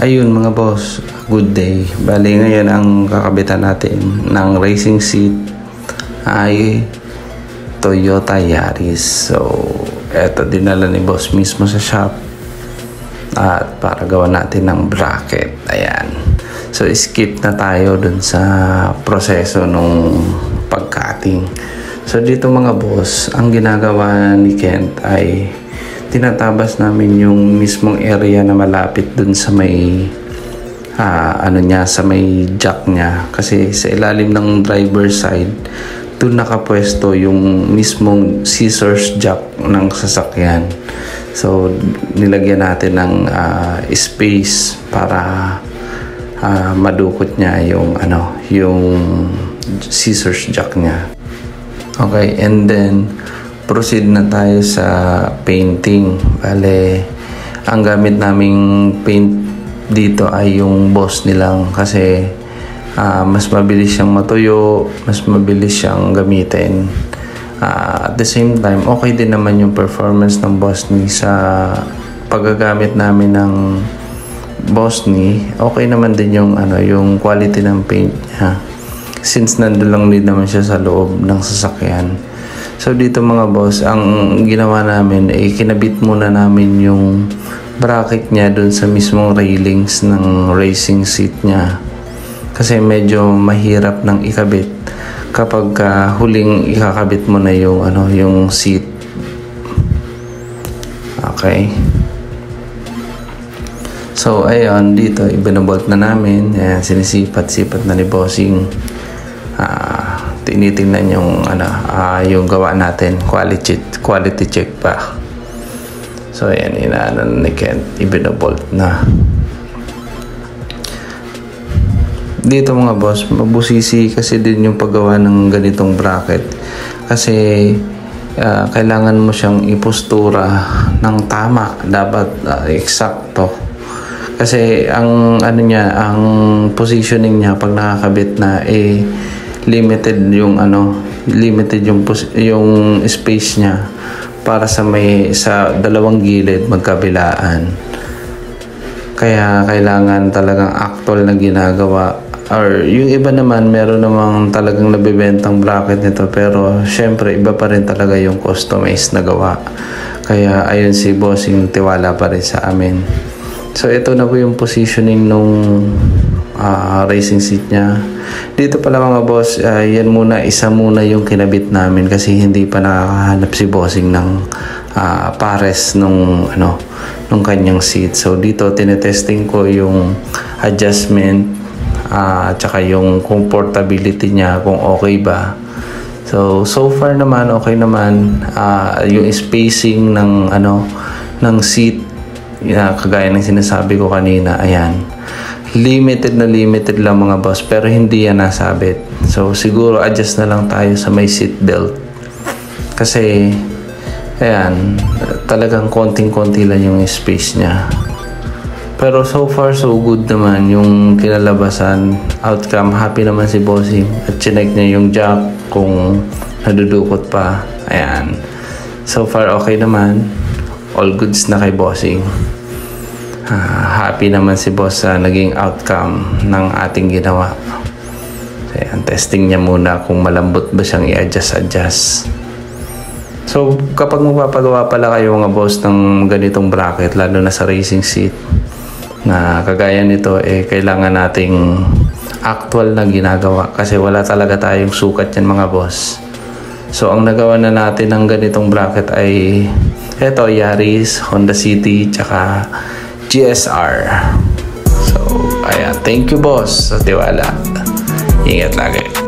Ayun mga boss, good day. Bali ngayon ang kakabitan natin ng racing seat ay Toyota Yaris. So, eto dinala ni boss mismo sa shop at para gawa natin ng bracket. Ayan. So, skip na tayo dun sa proseso nung pag-cutting. So, dito mga boss, ang ginagawa ni Kent ay tinatabas namin yung mismong area na malapit dun sa may sa may jack niya, kasi sa ilalim ng driver side dun nakapwesto yung mismong scissors jack ng sasakyan. So nilagyan natin ng space para madukot niya yung yung scissors jack niya. Okay, and then proceed na tayo sa painting. Bale, ang gamit naming paint dito ay yung boss nilang, kasi mas mabilis siyang matuyo, mas mabilis siyang gamitin. At the same time, okay din naman yung performance ng boss ni sa paggagamit namin ng boss ni. Okay naman din yung yung quality ng paint niya, since nandun lang din naman siya sa loob ng sasakyan. So dito mga boss, ang ginawa namin ay kinabit muna namin yung bracket niya dun sa mismong railings ng racing seat niya, kasi medyo mahirap nang ikabit kapag huling ikakabit mo na yung yung seat. Okay. So ayun, dito ibinabolt na namin. Ayan, sinisipat-sipat na ni bossing. Tinitingnan yung yung gawa natin, quality check pa. So ayan, inaanan ni Kent, ibinabolt na. Dito mga boss, mabusisi kasi din yung paggawa ng ganitong bracket, kasi kailangan mo siyang ipostura ng tama, dapat eksakto, kasi ang ang positioning niya pag nakakabit na limited yung yung space niya para sa dalawang gilid magkabilaan. Kaya kailangan talagang actual na ginagawa. Or yung iba naman, meron namang talagang nabibentang bracket nito, pero syempre iba pa rin talaga yung customized na gawa. Kaya ayun, si bossing tiwala pa rin sa amin. So ito na po yung positioning nung racing seat niya. Dito pala mga boss, yan muna, isa muna yung kinabit namin, kasi hindi pa nakakahanap si bossing ng pares nung kanyang seat. So dito tinetesting ko yung adjustment tsaka yung comfortability niya, kung okay ba. So far naman okay naman. Yung spacing ng seat, kagaya ng sinasabi ko kanina, ayan, limited lang mga boss, pero hindi yan nasabit. So siguro adjust na lang tayo sa may seat belt, kasi ayan, talagang konting-konti lang yung space niya. Pero so far so good naman yung kinalabasan, outcome. Happy naman si bossing, at chinek niya yung jack kung nadudukot pa. Ayan, so far okay naman, all goods na kay bossing. Happy naman si boss sa naging outcome ng ating ginawa. Ayan, testing niya muna kung malambot ba siyang i-adjust. So kapag magpapagawa pala kayo mga boss ng ganitong bracket, lalo na sa racing seat na kagaya nito, kailangan nating actual na ginagawa, kasi wala talaga tayong sukat yan mga boss. So ang nagawa na natin ng ganitong bracket ay eto, Yaris, Honda City, tsaka GSR. So ayan, thank you boss sa tiwala. Ingat lagi.